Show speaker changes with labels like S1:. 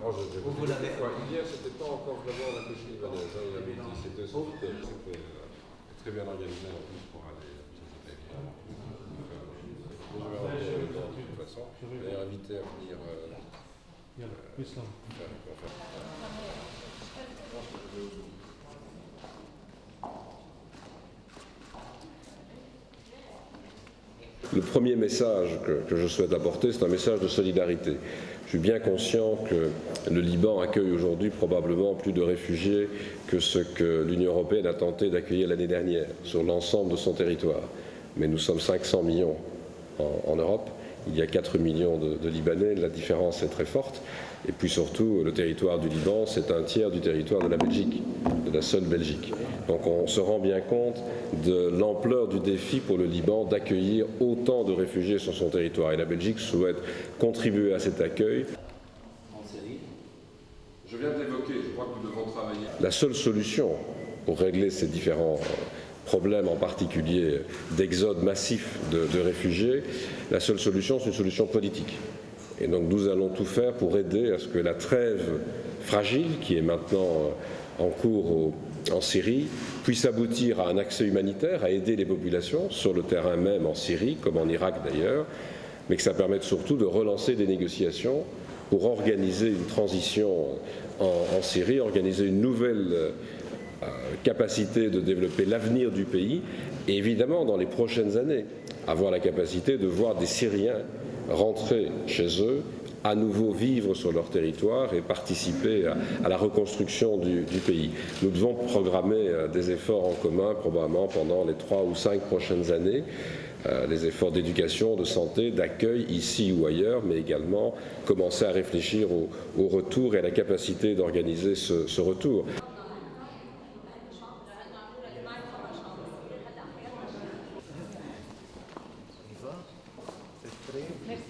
S1: Oh, vous l'avez fois. Hier, c'était pas encore vraiment la couche libanaise. Hein, il avait dit c'était très bien organisé en plus pour aller. C'était bien. Je vais rencontrer les gens de toute façon. Je vais inviter à venir faire une conférence. Le premier message que je souhaite apporter, c'est un message de solidarité. Je suis bien conscient que le Liban accueille aujourd'hui probablement plus de réfugiés que ce que l'Union européenne a tenté d'accueillir l'année dernière sur l'ensemble de son territoire. Mais nous sommes 500 millions en Europe. Il y a 4 millions de Libanais, la différence est très forte. Et puis surtout, le territoire du Liban, c'est un tiers du territoire de la Belgique, de la seule Belgique. Donc on se rend bien compte de l'ampleur du défi pour le Liban d'accueillir autant de réfugiés sur son territoire. Et la Belgique souhaite contribuer à cet accueil. Je viens de l'évoquer, je crois que nous devons travailler. La seule solution pour régler ces différents problème en particulier d'exode massif de réfugiés, la seule solution, c'est une solution politique. Et donc nous allons tout faire pour aider à ce que la trêve fragile, qui est maintenant en cours en Syrie, puisse aboutir à un accès humanitaire, à aider les populations sur le terrain même en Syrie, comme en Irak d'ailleurs, mais que ça permette surtout de relancer des négociations pour organiser une transition en Syrie, organiser une nouvelle capacité de développer l'avenir du pays et évidemment dans les prochaines années avoir la capacité de voir des Syriens rentrer chez eux, à nouveau vivre sur leur territoire et participer à la reconstruction du pays. Nous devons programmer des efforts en commun probablement pendant les 3 ou 5 prochaines années, les efforts d'éducation, de santé, d'accueil ici ou ailleurs, mais également commencer à réfléchir au retour et à la capacité d'organiser ce retour.
S2: Merci,